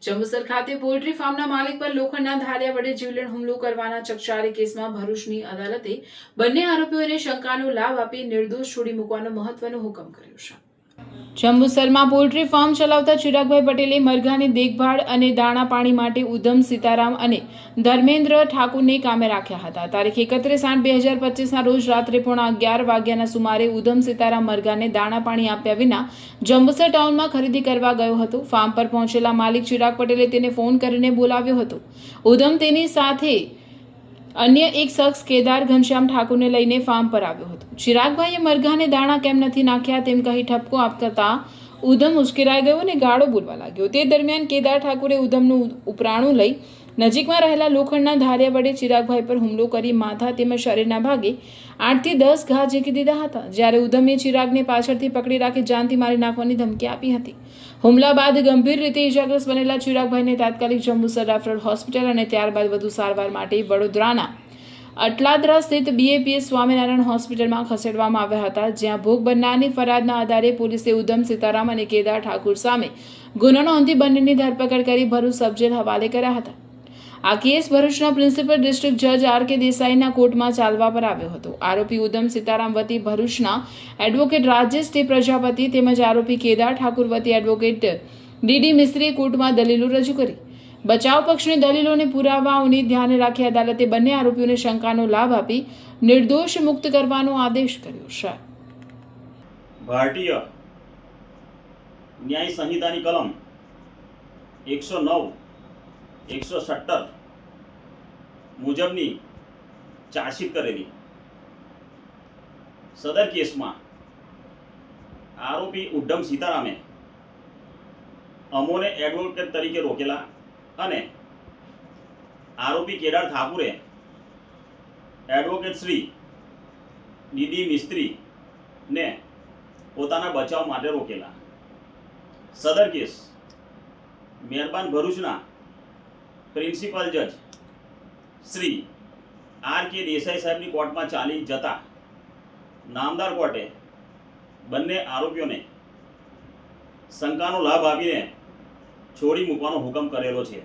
જંબુસર ખાતે પોલ્ટ્રી ફાર્મના માલિક પર લોખંડના ધારિયા વડે જીવલેણ હુમલો કરવાના ચકચારી કેસમાં ભરૂચની અદાલતે બંને આરોપીઓને શંકાનો લાભ આપી નિર્દોષ છોડી મૂકવાનો મહત્વનો હુકમ કર્યો છે। જંબુસરમાં પોલ્ટ્રી ફાર્મ ચલાવતા ચિરાગભાઈ પટેલે મરઘાની દેખભાળ અને દાણા પાણી માટે ઉધમ સીતારામ અને ધર્મેન્દ્ર ઠાકુરને કામે રાખ્યા હતા। તારીખ 31/8/2025ના રોજ રાત્રે 11:15 વાગ્યાના સુમારે ઉધમ સીતારામ મરઘાને દાણા પાણી આપ્યા વિના જંબુસર ટાઉનમાં ખરીદી કરવા ગયો હતો। ફાર્મ પર પહોંચેલા માલિક ચિરાગ પટેલે તેને ફોન કરીને બોલાવ્યો હતો। ઉધમ તેની સાથે અન્ય એક શખ્સ કેદાર ઘનશ્યામ ઠાકુરને લઈને ફાર્મ પર આવ્યો હતો। ચિરાગભાઈએ મરઘાને દાણા કેમ નથી નાખ્યા તેમ કહી ઠપકો આપતા ઉધમ ઉશ્કેરાઈ ગયો અને ગાળો બોલવા લાગ્યો। તે દરમિયાન કેદાર ઠાકુરે ઉધમનું ઉપરાણું લઈ નજીકમાં રહેલા લોખંડના ધારિયા વડે ચિરાગભાઈ પર હુમલો કરી માથા તેમજ શરીરના ભાગે 8 થી 10 ઘા ઝીકી દીધા હતા। જ્યારે ઉધમે ચિરાગને પાછળથી પકડી રાખી જાનથી મારી નાખવાની ધમકી આપી હતી। હુમલા બાદ ગંભીર રીતે ઇજાગ્રસ્ત બનેલા ચિરાગભાઈને તાત્કાલિક જંબુસર રેફરલ હોસ્પિટલ અને ત્યારબાદ વધુ સારવાર માટે વડોદરાના અટલાદરા સ્થિત BAPS સ્વામિનારાયણ હોસ્પિટલમાં ખસેડવામાં આવ્યા હતા, જ્યાં ભોગ બનનારની ફરિયાદના આધારે પોલીસે ઉધમ સીતારામ અને કેદાર ઠાકુર સામે ગુનો નોંધી બંનેની ધરપકડ કરી ભરૂચ સબજેલ હવાલે કર્યા હતા। આ કેસ ભરૂચના પ્રિન્સિપલ ડિસ્ટ્રિક્ટ જજ RK દેસાઈના કોર્ટમાં ચાલવા પર આવ્યો હતો। આરોપી ઉધમ સીતારામ વતી ભરૂચના એડવોકેટ રાજેશ T પ્રજાપતિ તેમજ આરોપી કેદાર ઠાકુર વતી એડવોકેટ DD મિસ્ત્રીએ કોર્ટમાં દલીલો રજૂ કરી। બચાવ પક્ષની દલીલોને પુરાવાઓને ધ્યાને રાખી અદાલતે બંને આરોપીઓને શંકાનો લાભ આપી નિર્દોષ મુક્ત કરવાનો આદેશ કર્યો છે। ભારતીય ન્યાય સંહિતાની કલમ 109, 117 મુજબની ચાર્જશીટ કરેલી સદર કેસમાં આરોપી ઉધમ સીતારામે અમોને એડવોકેટ તરીકે રોકેલા અને આરોપી કેદાર ઠાકુરે એડવોકેટ શ્રી DD મિસ્ત્રીને પોતાના બચાવ માટે રોકેલા। સદર કેસ મહેરબાન ભરૂચના પ્રિન્સિપલ જજ શ્રી RK દેસાઈ સાહેબની કોર્ટમાં ચાલી જતા નામદાર કોર્ટે બંને આરોપીઓને શંકાનો લાભ આપીને છોડી મૂકવાનો હુકમ કરેલો છે।